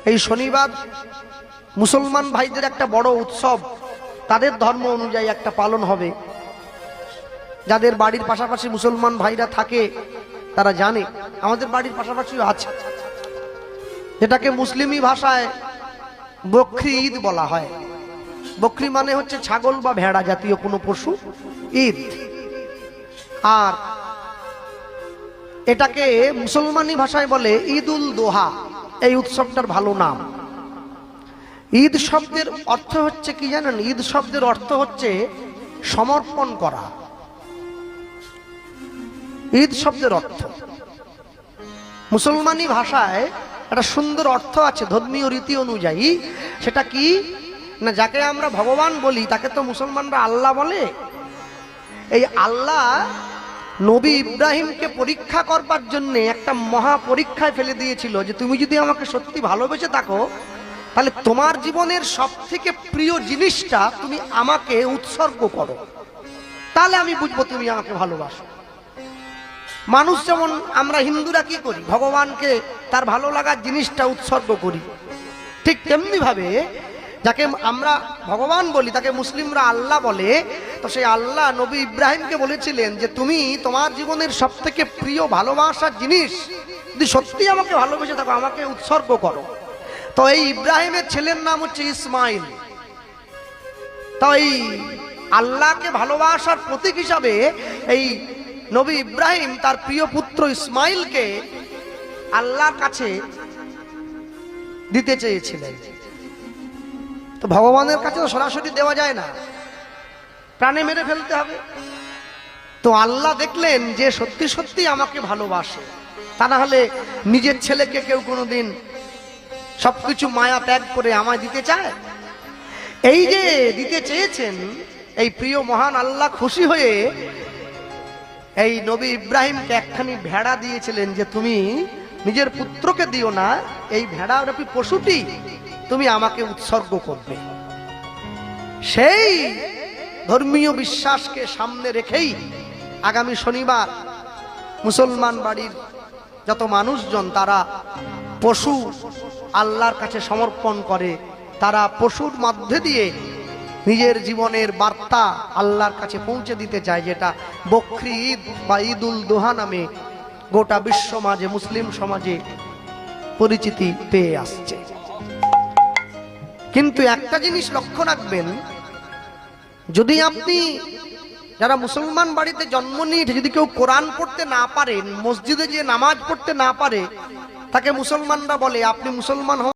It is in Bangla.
এই শনিবার মুসলমান ভাইদের একটা বড় উৎসব, তাদের ধর্ম অনুযায়ী একটা পালন হবে। যাদের বাড়ির পাশাপাশি মুসলমান ভাইরা থাকে তারা জানে, আমাদের বাড়ির পাশাপাশিও আছে, যেটাকে মুসলিমি ভাষায় বকরি ঈদ বলা হয়। বকরি মানে হচ্ছে ছাগল বা ভেড়া জাতীয় কোনো পশু, ঈদ। আর এটাকে মুসলমানি ভাষায় বলে ঈদ উল দোহা। এই উৎসবটার ভালো নাম। ঈদ শব্দের অর্থ হচ্ছে কি জানেন? ঈদ শব্দের অর্থ হচ্ছে সমর্পণ করা। ঈদ শব্দের অর্থ মুসলমানি ভাষায় একটা সুন্দর অর্থ আছে ধর্মীয় রীতি অনুযায়ী। সেটা কি না, যাকে আমরা ভগবান বলি তাকে তো মুসলমানরা আল্লাহ বলে। এই আল্লাহ নবী ইব্রাহিমকে পরীক্ষা করবার জন্য একটা মহা পরীক্ষায় ফেলে দিয়েছিল যে তুমি যদি আমাকে সত্যি ভালোবেসে থাকো তাহলে তোমার জীবনের সব থেকে প্রিয় জিনিসটা তুমি আমাকে উৎসর্গ করো, তাহলে আমি বুঝবো তুমি আমাকে ভালোবাসো। মানুষ যেমন আমরা হিন্দুরা কি করি, ভগবানকে তার ভালো লাগার জিনিসটা উৎসর্গ করি, ঠিক তেমনি ভাবে যাকে আমরা ভগবান বলি তাকে মুসলিমরা আল্লাহ বলে। তো সেই আল্লাহ নবী ইব্রাহিমকে বলেছিলেন যে তুমি তোমার জীবনের সব থেকে প্রিয় ভালোবাসার জিনিস যদি সত্যি আমাকে ভালোবেসে থাকো আমাকে উৎসর্গ করো। তো এই ইব্রাহিমের ছেলের নাম হচ্ছে ইসমাইল। তো এই আল্লাহকে ভালোবাসার প্রতীক হিসাবে এই নবী ইব্রাহিম তার প্রিয় পুত্র ইসমাইলকে আল্লাহর কাছে দিতে চেয়েছিলেন। তো ভগবানের কাছে তো সরাসরি দেওয়া যায় না, প্রাণে মেরে ফেলতে হবে। তো আল্লাহ দেখলেন যে সত্যি সত্যি আমাকে ভালোবাসে, তা না হলে নিজের ছেলেকে কেউ কোনোদিন সবকিছু মায়া ত্যাগ করে আমায় দিতে চায়? এই যে দিতে চেয়েছেন, এই প্রিয় মহান আল্লাহ খুশি হয়ে এই নবী ইব্রাহিমকে একখানি ভেড়া দিয়েছিলেন যে তুমি নিজের পুত্রকে দিও না, এই ভেড়া রূপী পশুটি তুমি আমাকে উৎসর্গ করবে। সেই ধর্মীয় বিশ্বাসকে সামনে রেখেই আগামী শনিবার মুসলমান বাড়ির যত মানুষজন তারা পশু আল্লাহর কাছে সমর্পণ করে। তারা পশুর মধ্যে দিয়ে নিজের জীবনের বার্তা আল্লাহর কাছে পৌঁছে দিতে চায়, যেটা বকরি ঈদ বা ঈদ উল দোহা নামে গোটা বিশ্ব সমাজে মুসলিম সমাজে পরিচিতি পেয়ে আসছে। কিন্তু একটা জিনিস লক্ষ্য রাখবেন, যদি আপনি যারা মুসলমান বাড়িতে জন্ম নিয়ে যদি কেউ কোরআন পড়তে না পারেন, মসজিদে যে নামাজ পড়তে না পারে, তাকে মুসলমানরা বলে আপনি মুসলমান হন